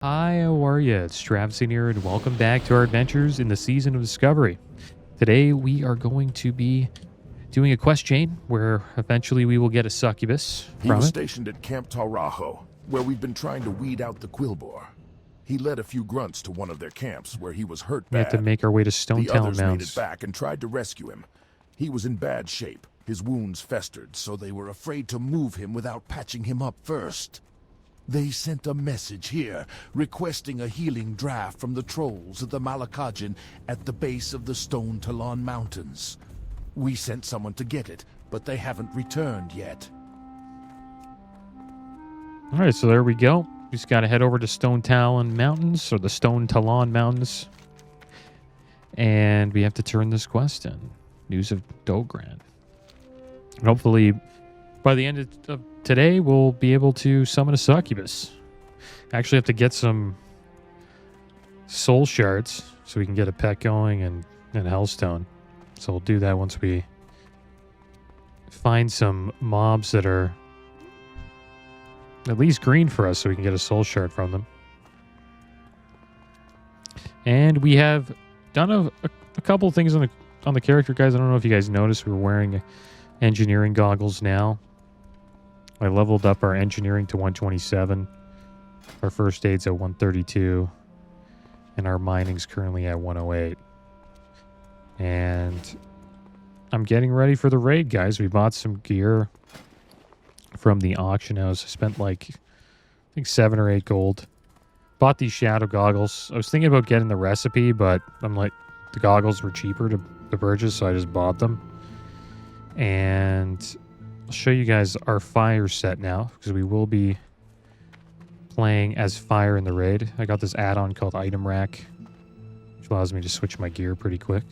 Hi, how are you? It's Traviseen here, and welcome back to our adventures in the Season of Discovery. Today, we are going to be doing a quest chain where eventually we will get a succubus He from was it. stationed at Camp Taurajo, where we've been trying to weed out the Quillbore. He led a few grunts to one of their camps where he was hurt We bad. have to make our way to Stone The Talon others made Mountains. it back and tried to rescue him. He was in bad shape. His wounds festered, so they were afraid to move him without patching him up first. They sent a message here, requesting a healing draft from the trolls of the Malakajan at the base of the Stone Talon Mountains. We sent someone to get it, but they haven't returned yet. All right, so there we go. We just got to head over to Stone Talon Mountains, or the Stone Talon Mountains. And we have to turn this quest in. News of dogran. And hopefully, by the end of today, we'll be able to summon a succubus. Actually have to get some soul shards so we can get a pet going and hellstone. So we'll do that once we find some mobs that are at least green for us so we can get a soul shard from them. And we have done a couple things on the character, guys. I don't know if you guys noticed, we're wearing engineering goggles now. I leveled up our engineering to 127. Our first aid's at 132. And our mining's currently at 108. And I'm getting ready for the raid, guys. We bought some gear from the auction house. I spent like, I think 7 or 8 gold. Bought these shadow goggles. I was thinking about getting the recipe, but I'm like, the goggles were cheaper to purchase, so I just bought them. And I'll show you guys our fire set now, because we will be playing as fire in the raid. I got this add-on called Itemrack, which allows me to switch my gear pretty quick.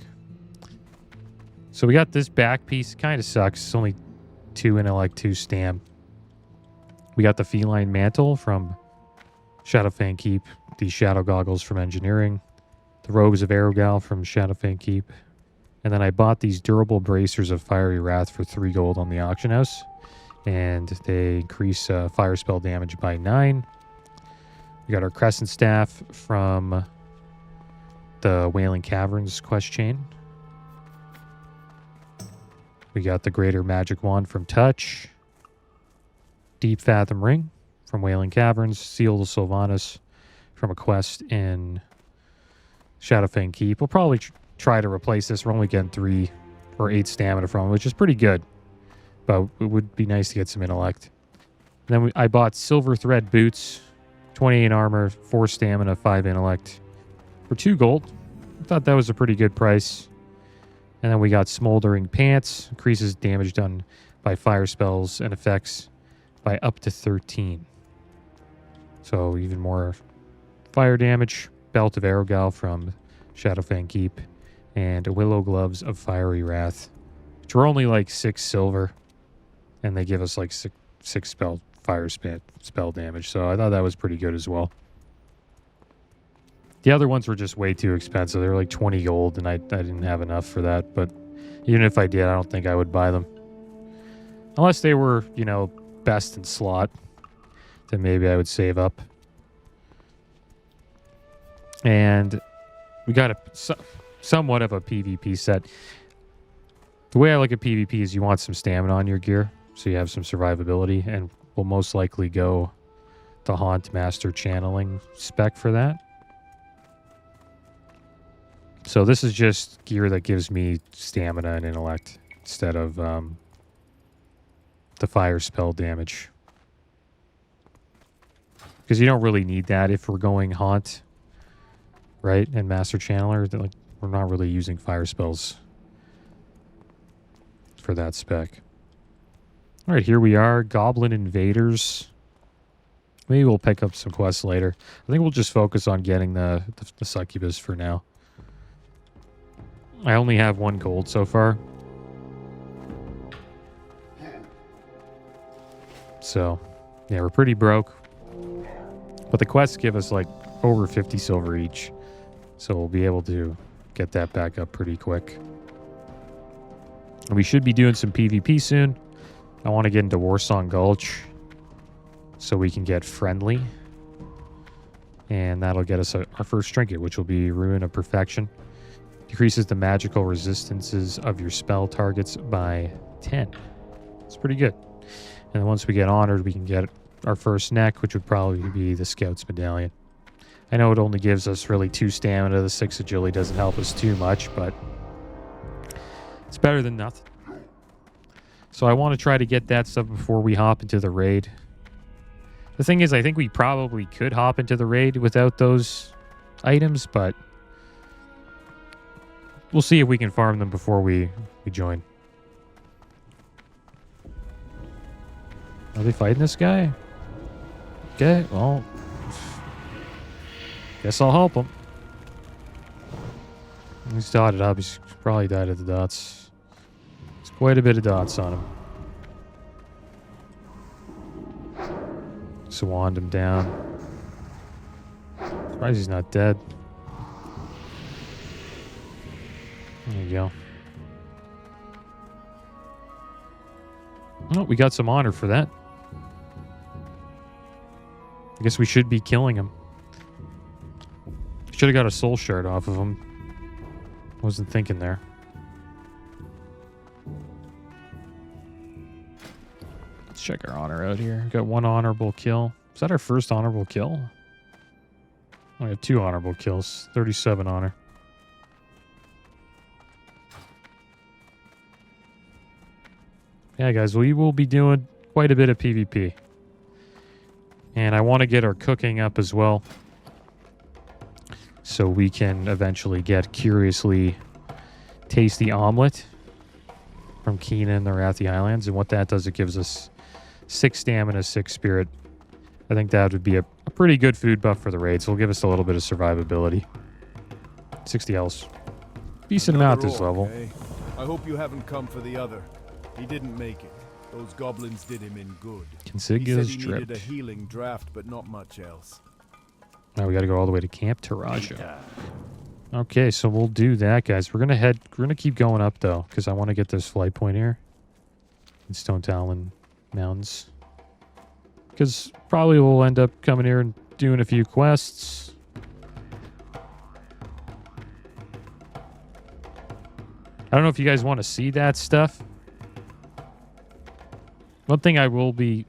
So we got this back piece. Kind of sucks. It's only 2 intellect, 2 stam. We got the feline mantle from Shadowfang Keep, the shadow goggles from engineering, the robes of Aerogal from Shadowfang Keep, and then I bought these durable bracers of Fiery Wrath for 3 gold on the auction house, and they increase fire spell damage by 9. We got our crescent staff from the Wailing Caverns quest chain. We got the greater magic wand from Touch, Deep Fathom ring from Wailing Caverns, Seal of Sylvanas from a quest in Shadowfang Keep. We'll probably try to replace this. We're only getting 3 or 8 stamina from it, which is pretty good. But it would be nice to get some intellect. And then I bought silver thread boots, 28 armor, 4 stamina, 5 intellect for 2 gold. I thought that was a pretty good price. And then we got smoldering pants, increases damage done by fire spells and effects by up to 13. So even more fire damage. Belt of Aerogal from Shadowfang Keep, and Willow Gloves of Fiery Wrath, which were only like 6 silver, and they give us like 6 fire spell damage. So I thought that was pretty good as well. The other ones were just way too expensive. They were like 20 gold, and I didn't have enough for that. But even if I did, I don't think I would buy them. Unless they were, you know, best in slot, then maybe I would save up. And we got somewhat of a PvP set. The way I look at PvP is you want some stamina on your gear, so you have some survivability, and we'll most likely go the Haunt Master channeling spec for that. So this is just gear that gives me stamina and intellect instead of the fire spell damage. Because you don't really need that if we're going Haunt, right? And Master Channeler, like, we're not really using fire spells for that spec. All right, here we are, Goblin Invaders. Maybe we'll pick up some quests later. I think we'll just focus on getting the succubus for now. I only have 1 gold so far. So, yeah, we're pretty broke. But the quests give us like over 50 silver each. So we'll be able to get that back up pretty quick. And we should be doing some PvP soon. I want to get into Warsong Gulch so we can get friendly. And that'll get us our first trinket, which will be Ruin of Perfection. Decreases the magical resistances of your spell targets by 10. It's pretty good. And then once we get honored, we can get our first neck, which would probably be the Scout's Medallion. I know it only gives us really 2 stamina. The 6 agility doesn't help us too much, but it's better than nothing. So I want to try to get that stuff before we hop into the raid. The thing is, I think we probably could hop into the raid without those items, but we'll see if we can farm them before we join. Are they fighting this guy? Okay, well, guess I'll help him. He's dotted up. He's probably died at the dots. There's quite a bit of dots on him. Swanned him down. Surprised he's not dead. There you go. Oh, we got some honor for that. I guess we should be killing him. Should have got a soul shard off of him. Wasn't thinking there. Let's check our honor out here. Got 1 honorable kill. Is that our first honorable kill? Oh, we have 2 honorable kills. 37 honor. Yeah, guys, we will be doing quite a bit of PvP. And I want to get our cooking up as well, so we can eventually get Curiously Tasty Omelet from Keenan and the Wrathy Highlands. And what that does, it gives us 6 stamina, 6 spirit. I think that would be a pretty good food buff for the raid, so it'll give us a little bit of survivability. 60 else. Decent amount this level. Eh? I hope you haven't come for the other. He didn't make it. Those goblins did him in good. Consig He said is he needed a dripped. healing draft, but not much else. Now we got to go all the way to Camp Taraja. Okay, so we'll do that, guys. We're gonna keep going up though, because I want to get this flight point here in Stone Talon Mountains. Because probably we'll end up coming here and doing a few quests. I don't know if you guys want to see that stuff. One thing I will be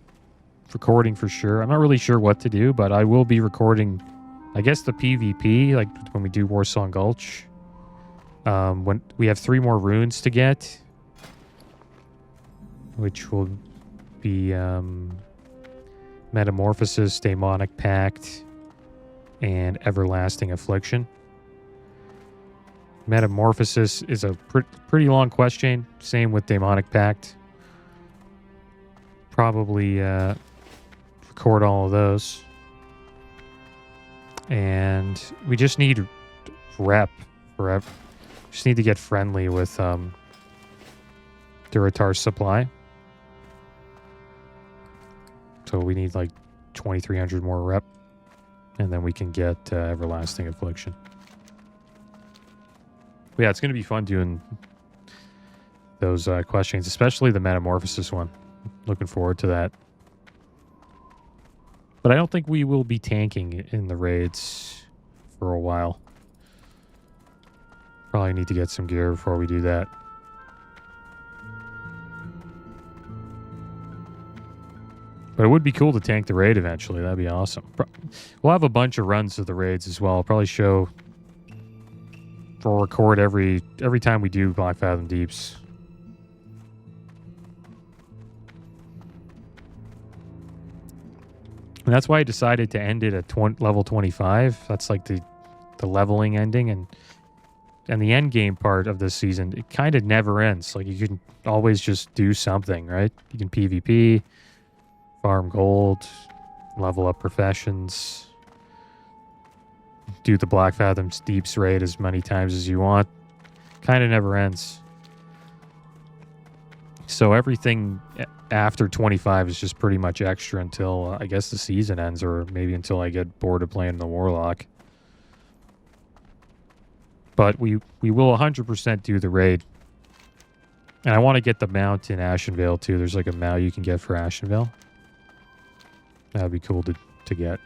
recording for sure. I'm not really sure what to do, but I will be recording, I guess, the PvP, like when we do Warsong Gulch. When we have 3 more runes to get, which will be Metamorphosis, Daemonic Pact, and Everlasting Affliction. Metamorphosis is a pretty long quest chain. Same with Daemonic Pact. Probably record all of those. And we just need rep. Just need to get friendly with Duratar's supply. So we need like 2,300 more rep. And then we can get Everlasting Affliction. But yeah, it's going to be fun doing those quest chains, especially the Metamorphosis one. Looking forward to that. But I don't think we will be tanking in the raids for a while. Probably need to get some gear before we do that. But it would be cool to tank the raid eventually. That'd be awesome. We'll have a bunch of runs of the raids as well. I'll probably show... We'll record every time we do Black Fathom Deeps. And that's why I decided to end it at level 25. That's like the leveling ending. And the end game part of this season, it kind of never ends. Like, you can always just do something, right? You can PvP, farm gold, level up professions, do the Black Fathom Deeps raid as many times as you want. Kind of never ends. So everything after 25 is just pretty much extra until I guess the season ends, or maybe until I get bored of playing the Warlock. But we will 100% do the raid. And I want to get the mount in Ashenvale too. There's like a mount you can get for Ashenvale. That'd be cool to get.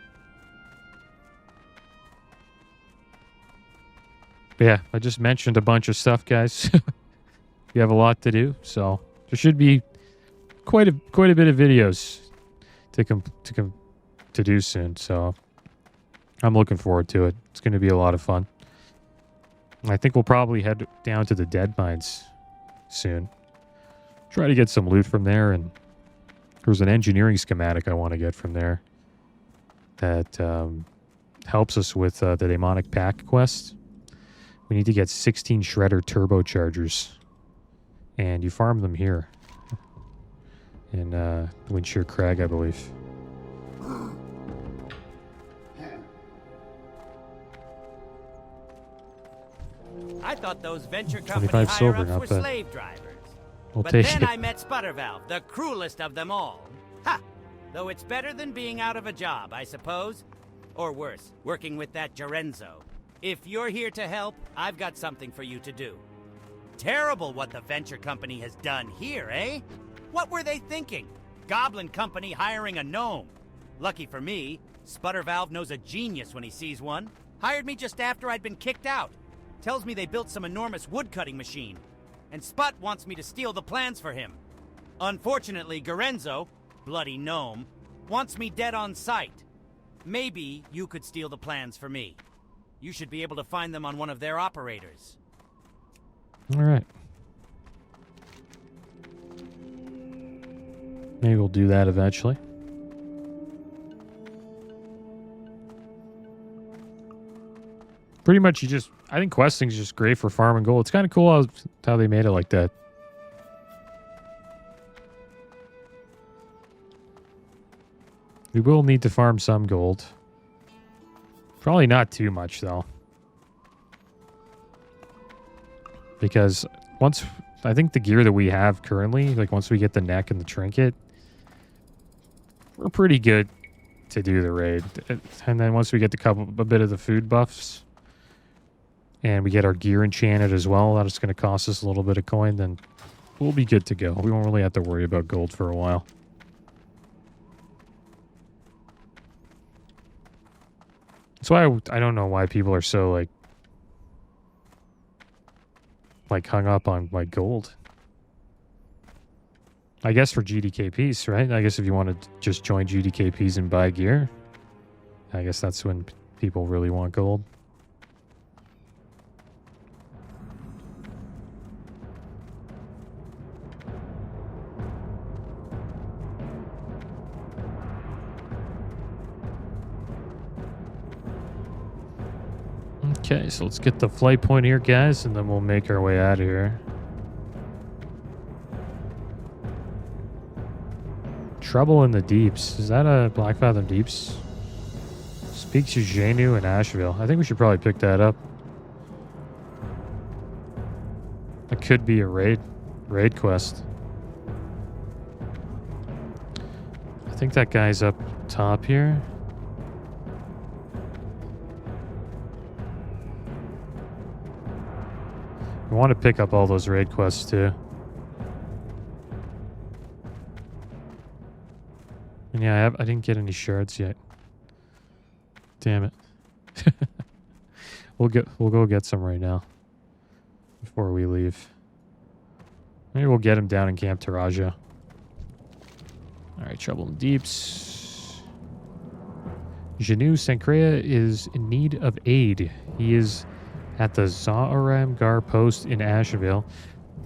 But yeah, I just mentioned a bunch of stuff, guys. You have a lot to do, so there should be quite a bit of videos to do soon. So I'm looking forward to it. It's going to be a lot of fun. I think we'll probably head down to the Dead Mines soon. Try to get some loot from there, and there's an engineering schematic I want to get from there that helps us with the Demonic Pack quest. We need to get 16 Shredder turbochargers, and you farm them here in Windshear Crag, I believe. I thought those venture 25 company silver, higher-ups not were bad. slave drivers. We'll But take then it. I met Sputtervalve, the cruelest of them all. Ha! Though it's better than being out of a job, I suppose. Or worse, working with that Gerenzo. If you're here to help, I've got something for you to do. Terrible what the venture company has done here, eh? What were they thinking? Goblin company hiring a gnome. Lucky for me, Sputtervalve knows a genius when he sees one. Hired me just after I'd been kicked out. Tells me they built some enormous wood-cutting machine. And Sput wants me to steal the plans for him. Unfortunately, Gerenzo, bloody gnome, wants me dead on sight. Maybe you could steal the plans for me. You should be able to find them on one of their operators. All right. Maybe we'll do that eventually. Pretty much, I think questing is just great for farming gold. It's kind of cool how they made it like that. We will need to farm some gold. Probably not too much, though. Because I think the gear that we have currently, like once we get the neck and the trinket, we're pretty good to do the raid. And then once we get a bit of the food buffs, and we get our gear enchanted as well, that's going to cost us a little bit of coin, then we'll be good to go. We won't really have to worry about gold for a while. That's why I don't know why people are so like hung up on like gold. I guess for GDKPs, right? I guess if you want to just join GDKPs and buy gear, I guess that's when people really want gold. Okay, so let's get the flight point here, guys, and then we'll make our way out of here. Trouble in the Deeps. Is that a Black Fathom Deeps? Speak to Janu and Asheville. I think we should probably pick that up. It could be a raid quest. I think that guy's up top here. I want to pick up all those raid quests too. And yeah, I didn't get any shards yet. Damn it. We'll go get some right now before we leave. Maybe we'll get him down in Camp Taraja. All right, Trouble in Deeps. Janu Sankrea is in need of aid. He is at the Zaoramgar post in Asheville.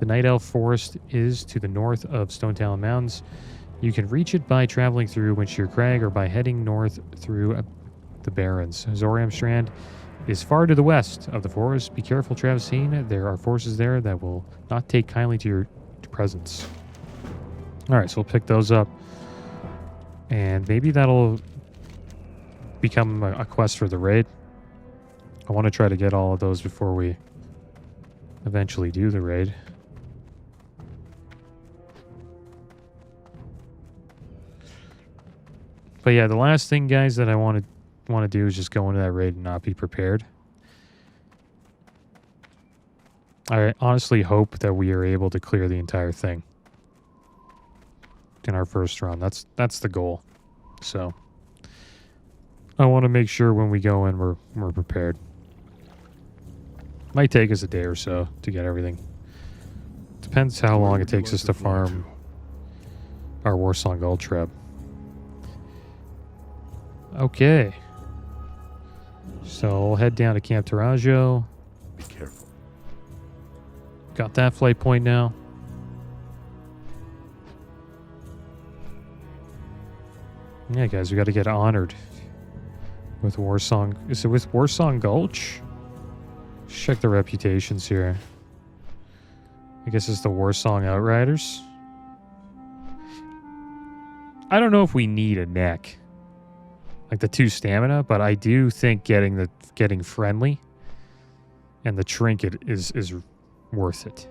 The Night Elf Forest is to the north of Stone Talon Mountains. You can reach it by traveling through Windshear Crag or by heading north through the Barrens. Zoram Strand is far to the west of the forest. Be careful, Traviseen. There are forces there that will not take kindly to your presence. All right, so we'll pick those up. And maybe that'll become a quest for the raid. I want to try to get all of those before we eventually do the raid. But yeah, the last thing, guys, that I want to do is just go into that raid and not be prepared. I honestly hope that we are able to clear the entire thing in our first run. That's the goal. So I want to make sure when we go in we're prepared. Might take us a day or so to get everything. Depends how long it takes us to farm our Warsong Gold Treb. Okay. So we'll head down to Camp Tarajo. Be careful. Got that flight point now. Yeah, guys, we got to get honored with Warsong. Is it with Warsong Gulch? Let's check the reputations here. I guess it's the Warsong Outriders. I don't know if we need a neck, like the 2 stamina, but I do think getting friendly and the trinket is worth it.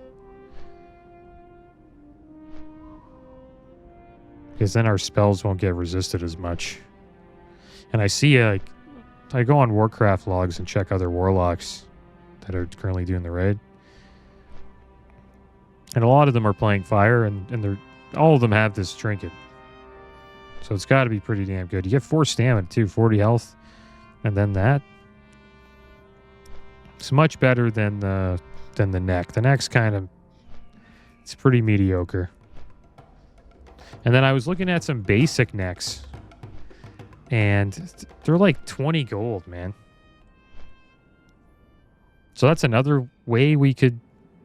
Because then our spells won't get resisted as much. And I see, I go on Warcraft logs and check other Warlocks that are currently doing the raid. And a lot of them are playing fire, and all of them have this trinket. So it's got to be pretty damn good. You get 4 stamina too, 40 health, and then that. It's much better than the neck. The neck's kind of, it's pretty mediocre. And then I was looking at some basic necks, and they're like 20 gold, man. So that's another way we could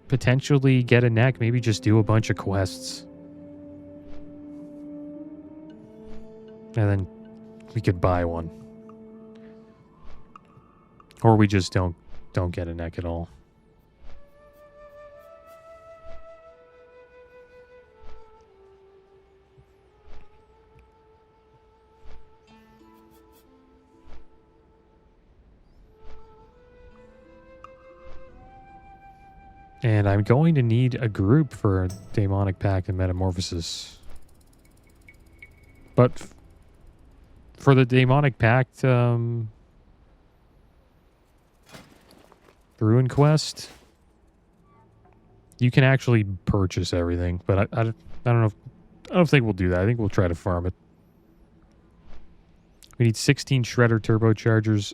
potentially get a neck. Maybe just do a bunch of quests. And then we could buy one. Or we just don't get a neck at all. And I'm going to need a group for Demonic Pact and Metamorphosis. But for the Demonic Pact Ruin Quest, you can actually purchase everything. But I don't know. I don't think we'll do that. I think we'll try to farm it. We need 16 Shredder Turbochargers,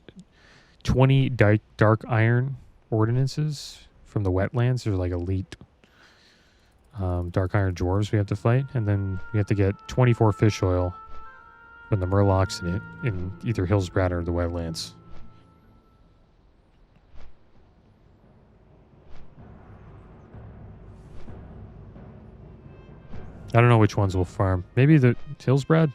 20 Dark Iron Ordinances from the wetlands. They're like elite Dark Iron Dwarves we have to fight. And then we have to get 24 fish oil from the Murlocs in either Hillsbrad or the wetlands. I don't know which ones we'll farm. Maybe the Hillsbrad?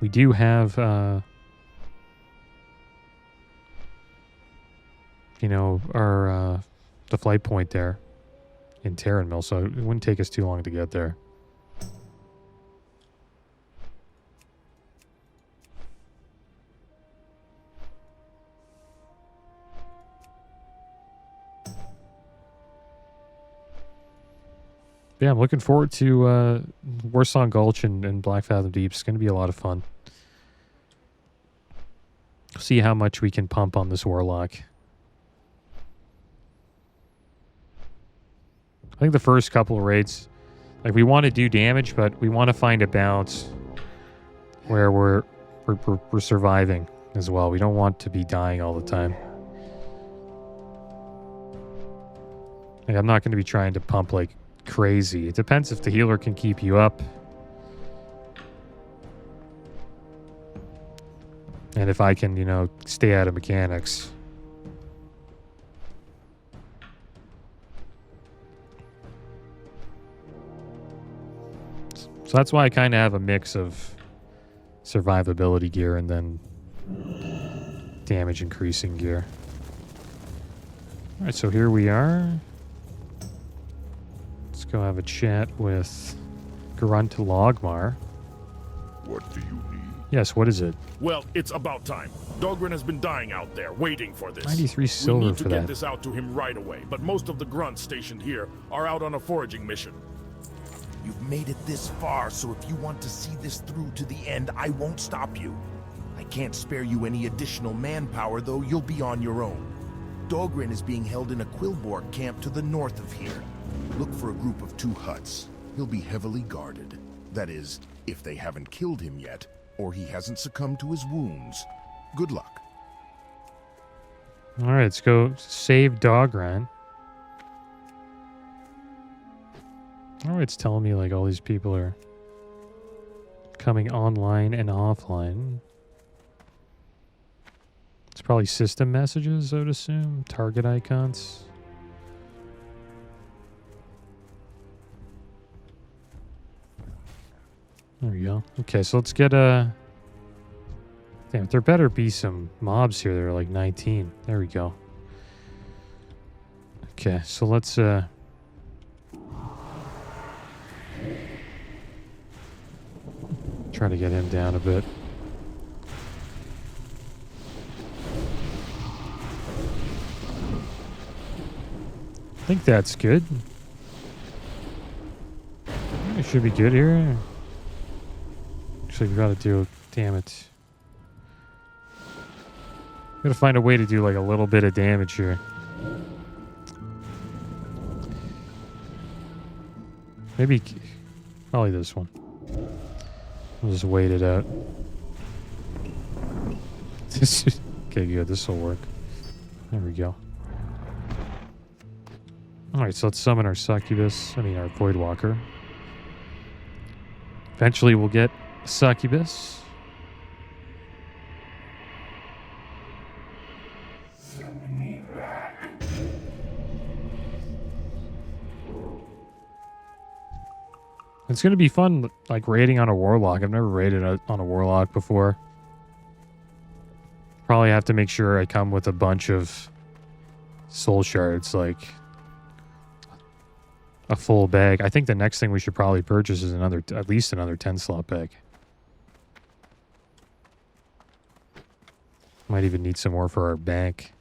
We do have our the flight point there in Terran Mill, so it wouldn't take us too long to get there. Yeah, I'm looking forward to Warsong Gulch and Black Fathom Deep. It's going to be a lot of fun. See how much we can pump on this Warlock. I think the first couple of raids, like, we want to do damage, but we want to find a balance where we're surviving as well. We don't want to be dying all the time. Like, I'm not going to be trying to pump like crazy. It depends if the healer can keep you up. And if I can, stay out of mechanics. So that's why I kind of have a mix of survivability gear and then damage increasing gear. Alright, so here we are. Let's go have a chat with Grunt Logmar. What do you need? Yes, what is it? Well, it's about time. Dogran has been dying out there, waiting for this. 93 silver we need to for get that. this out to him right away, but most of the grunts stationed here are out on a foraging mission. You've made it this far, so if you want to see this through to the end, I won't stop you. I can't spare you any additional manpower, though. You'll be on your own. Dogran is being held in a Quillborg camp to the north of here. Look for a group of 2 huts. He'll be heavily guarded. That is, if they haven't killed him yet, or he hasn't succumbed to his wounds. Good luck. All right, let's go save dogran. Oh, it's telling me like all these people are coming online and offline. It's probably system messages, I would assume. Target icons. There we go. Okay, so let's get a... Damn, there better be some mobs here that are like 19. There we go. Okay, so let's... try to get him down a bit. I think that's good. It should be good here. Actually, we gotta do... Damn it. Gotta find a way to do like a little bit of damage here. Maybe... Probably this one. We'll just wait it out. Okay, good. This will work. There we go. Alright, so let's summon our Succubus. I mean, our Voidwalker. Eventually, we'll get Succubus. It's going to be fun, like, raiding on a Warlock. I've never raided on a Warlock before. Probably have to make sure I come with a bunch of soul shards, like a full bag. I think the next thing we should probably purchase is at least another 10-slot bag. Might even need some more for our bank.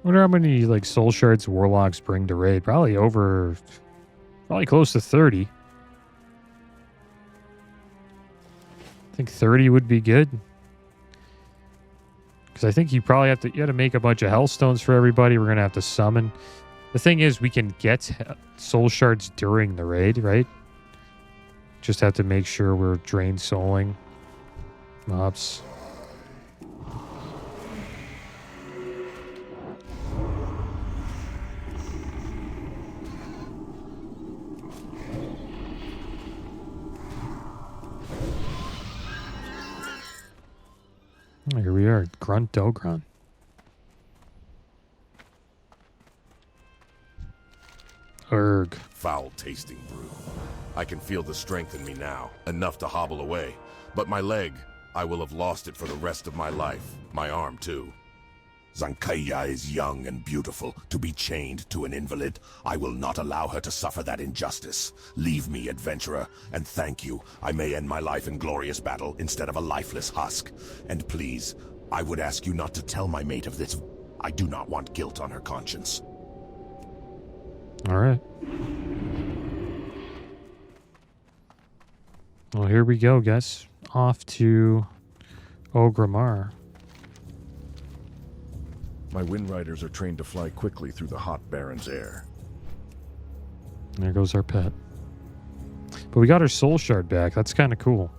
Wonder how many like soul shards Warlocks bring to raid. Probably close to 30. I think 30 would be good. Because I think you probably have to make a bunch of hellstones for everybody. We're gonna have to summon. The thing is, we can get soul shards during the raid, right? Just have to make sure we're drain souling mobs. Here we are, Grunt Dogran. Erg. Foul-tasting brew. I can feel the strength in me now, enough to hobble away. But my leg, I will have lost it for the rest of my life. My arm, too. Zankaya is young and beautiful. To be chained to an invalid, I will not allow her to suffer that injustice. Leave me, adventurer, and thank you. I may end my life in glorious battle instead of a lifeless husk. And please, I would ask you not to tell my mate of this. I do not want guilt on her conscience. All right. Well, here we go, guys. Off to Ogrimmar. My wind riders are trained to fly quickly through the hot Baron's air. There goes our pet. But we got our soul shard back. That's kind of cool.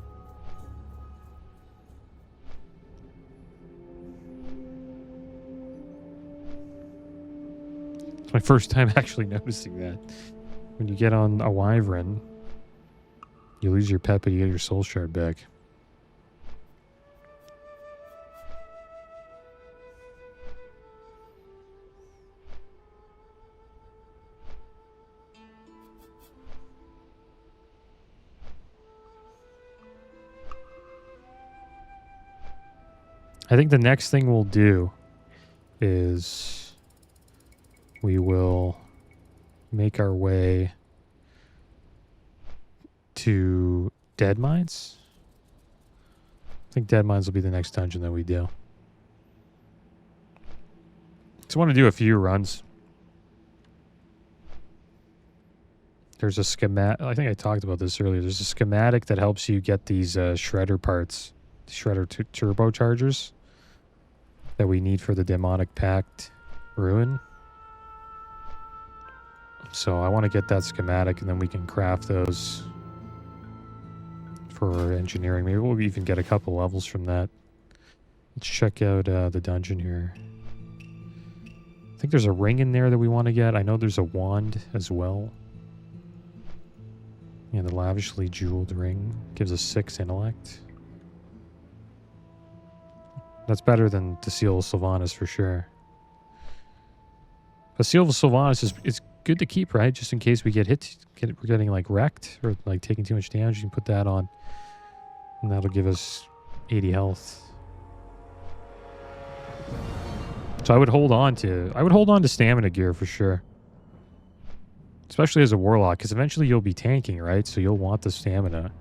It's my first time actually noticing that. When you get on a wyvern, you lose your pet, but you get your soul shard back. I think the next thing we'll do is we will make our way to Dead Mines. I think Dead Mines will be the next dungeon that we do. Just want to do a few runs. there's a schematic. I think I talked about this earlier. There's a schematic that helps you get these shredder parts, shredder turbochargers that we need for the Demonic Pact Ruin. So I want to get that schematic, and then we can craft those for engineering. Maybe we'll even get a couple levels from that. Let's check out the dungeon here. I think there's a ring in there that we want to get. I know there's a wand as well. Yeah, the lavishly jeweled ring gives us 6 intellect. That's better than the Seal of Sylvanas for sure. The Seal of Sylvanas is good to keep, right? Just in case we get hit, we're getting like wrecked or like taking too much damage. You can put that on, and that'll give us 80 health. So I would hold on to stamina gear for sure, especially as a warlock, because eventually you'll be tanking, right? So you'll want the stamina.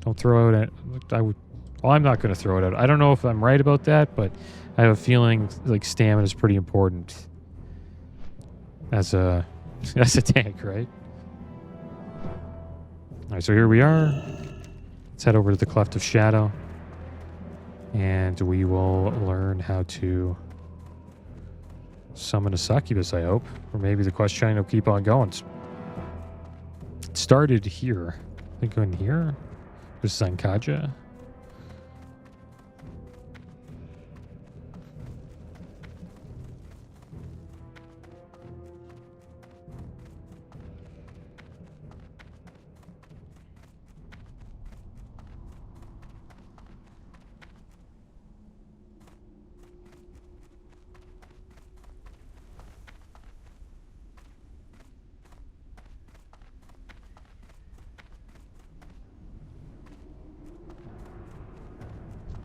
Don't throw out. Well, I'm not going to throw it out. I don't know if I'm right about that, but I have a feeling like stamina is pretty important as a tank, right? All right, so here we are. Let's head over to the Cleft of Shadow, and we will learn how to summon a succubus, I hope. Or maybe the quest chain will keep on going. It started here. I think in here. There's Zankaja.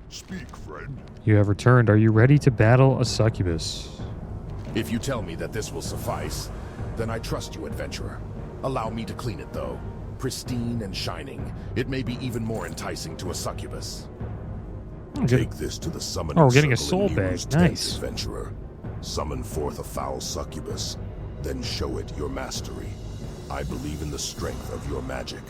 Speak, friend. You have returned. Are you ready to battle a succubus? If you tell me that this will suffice, then I trust you, adventurer. Allow me to clean it, though. Pristine and shining. It may be even more enticing to a succubus. Take this to the summoning we're getting a circle soul in Nero's bag. tent, Nice. adventurer. Summon forth a foul succubus, then show it your mastery. I believe in the strength of your magic.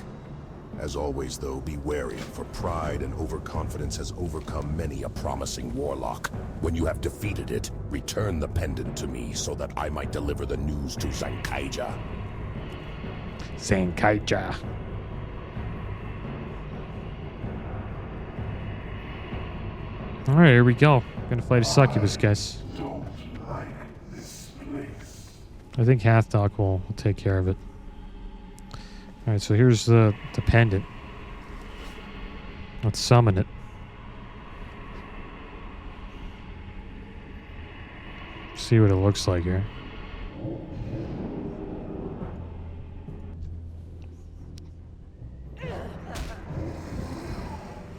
As always, though, be wary, for pride and overconfidence has overcome many a promising warlock. When you have defeated it, return the pendant to me so that I might deliver the news to Zankaja. Zankaja. All right, here we go. Gonna fight a succubus, guys. I think Hathdock will take care of it. All right, so here's the pendant. Let's summon it. See what it looks like here.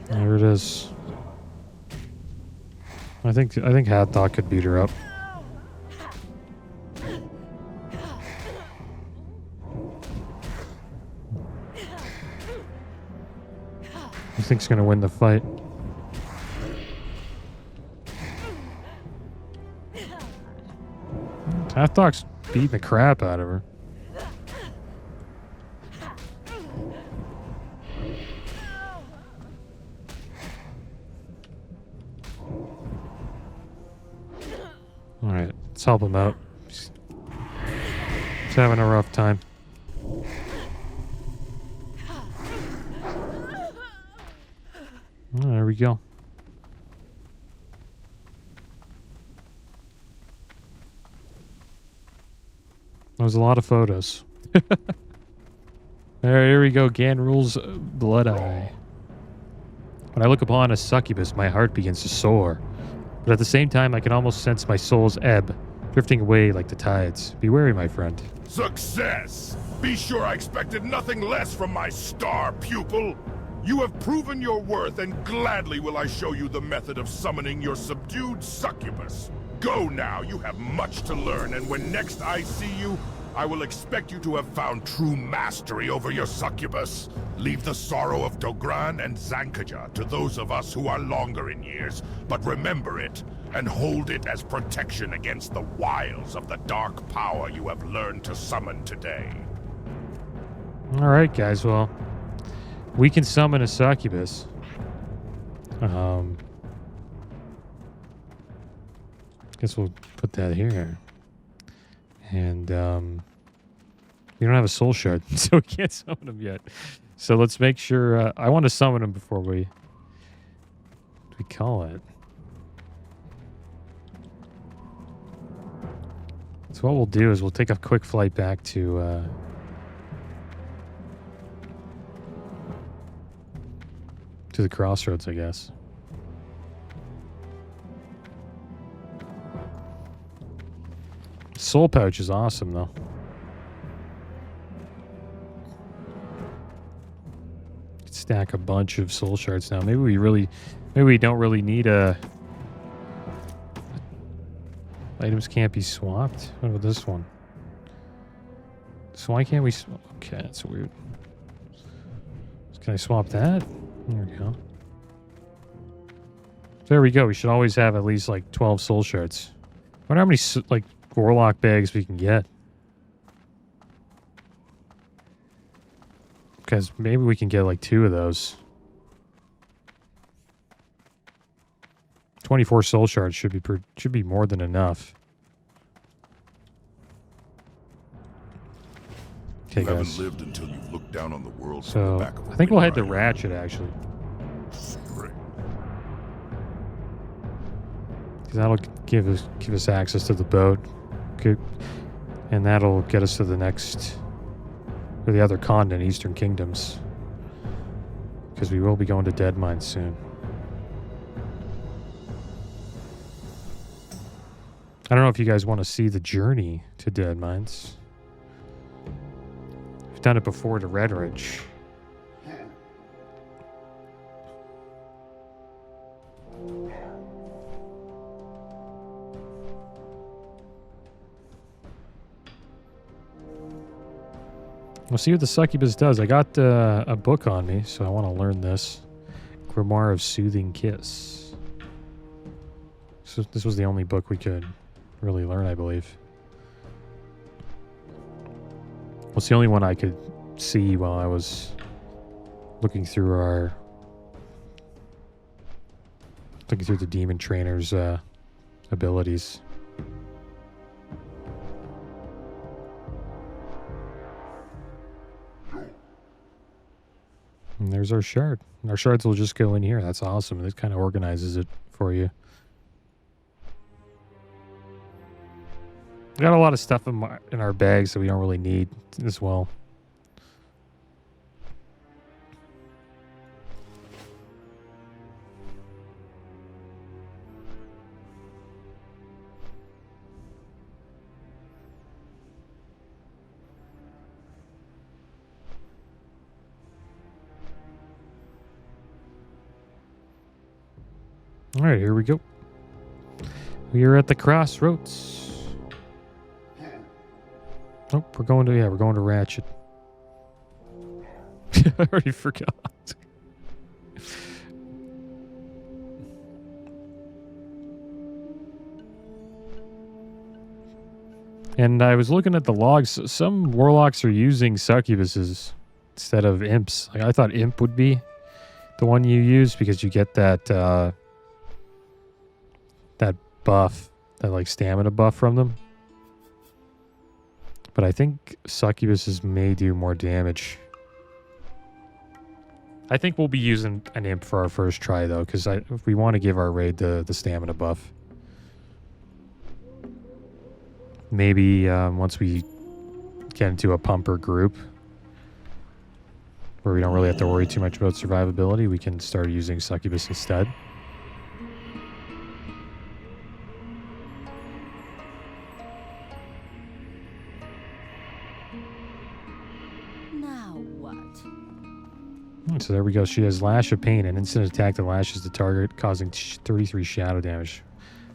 There it is. I think Hathdock could beat her up. Who think's gonna win the fight? Hathdock's beating the crap out of her. Alright, let's help him out. He's having a rough time. Oh, there we go. That was a lot of photos. Here we go. Gan rules Blood Eye. When I look upon a succubus, my heart begins to soar. But at the same time, I can almost sense my soul's ebb, drifting away like the tides. Be wary, my friend. Success! Be sure I expected nothing less from my star pupil. You have proven your worth, and gladly will I show you the method of summoning your subdued succubus. Go now, you have much to learn, and when next I see you, I will expect you to have found true mastery over your succubus. Leave the sorrow of Dogran and Zankaja to those of us who are longer in years, but remember it, and hold it as protection against the wiles of the dark power you have learned to summon today. All right, guys. Well, we can summon a succubus. Guess we'll put that here. And we don't have a soul shard, so we can't summon him yet. So let's make sure. I want to summon him before we call it. So what we'll do is we'll take a quick flight back to the crossroads, I guess. Soul pouch is awesome, though. Stack a bunch of soul shards now. Maybe we don't really need a. Items can't be swapped. What about this one? So why can't we? Okay, that's weird. Can I swap that? There we go. There we go. We should always have at least like 12 soul shards. I wonder how many like Warlock bags we can get. Because maybe we can get like 2 of those. 24 soul shards should be more than enough. Okay, You guys. haven't lived until you've looked down on the world from So the back of a I think we'll head to big Ratchet actually, Great. because that'll give us access to the boat, okay, and that'll get us to the next or the other continent, Eastern Kingdoms, because we will be going to Deadmine soon. I don't know if you guys want to see the journey to Deadmines. We've done it before to Red Ridge. We'll see what the succubus does. I got a book on me, so I want to learn this. Grimoire of Soothing Kiss. So this was the only book we could really learn, I believe. Well, it's the only one I could see while I was looking through the demon trainer's abilities. And there's our shard. Our shards will just go in here. That's awesome. This kind of organizes it for you. We got a lot of stuff in our bags that we don't really need as well. All right, here we go. We are at the crossroads. Oh, we're going to Ratchet. I already forgot. And I was looking at the logs. Some warlocks are using succubuses instead of imps. Like, I thought imp would be the one you use because you get that that buff, that like stamina buff from them. But I think succubuses may do more damage. I think we'll be using an imp for our first try though, because if we want to give our raid the stamina buff. Maybe once we get into a pumper group where we don't really have to worry too much about survivability, we can start using succubus instead. Now what? So there we go. She has Lash of Pain, an instant attack that lashes the target, causing 33 shadow damage.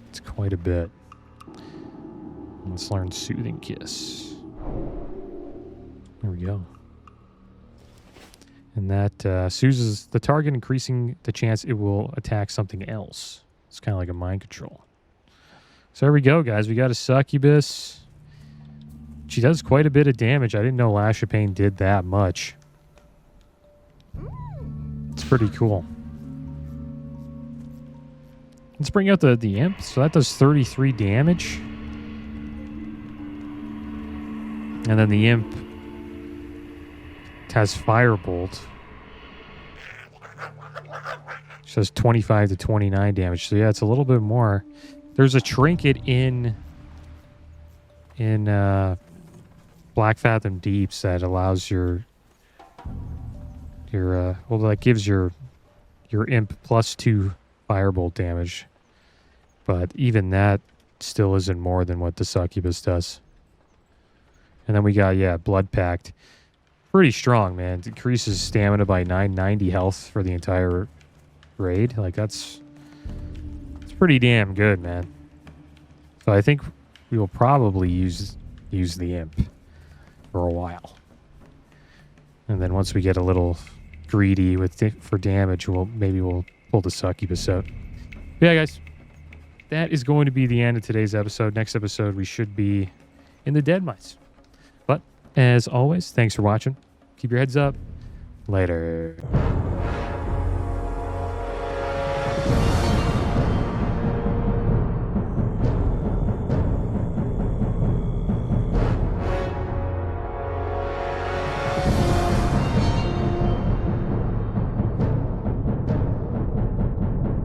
It's quite a bit. Let's learn Soothing Kiss. There we go. And that soothes the target, increasing the chance it will attack something else. It's kind of like a mind control. So there we go, guys. We got a Succubus. She does quite a bit of damage. I didn't know Lash of Pain did that much. It's pretty cool. Let's bring out the Imp. So that does 33 damage. And then the Imp has Firebolt. Which does 25 to 29 damage. So yeah, it's a little bit more. There's a trinket in Black Fathom Deeps that allows your well, that gives your Imp +2 Firebolt damage. But even that still isn't more than what the Succubus does. And then we got, yeah, Blood Pact. Pretty strong, man. It increases stamina by 990 health for the entire raid. Like, it's pretty damn good, man. So I think we will probably use the Imp for a while. And then once we get a little greedy for damage, maybe we'll pull the Succubus out. Yeah, guys. That is going to be the end of today's episode. Next episode, we should be in the Dead Mice. But, as always, thanks for watching. Keep your heads up. Later.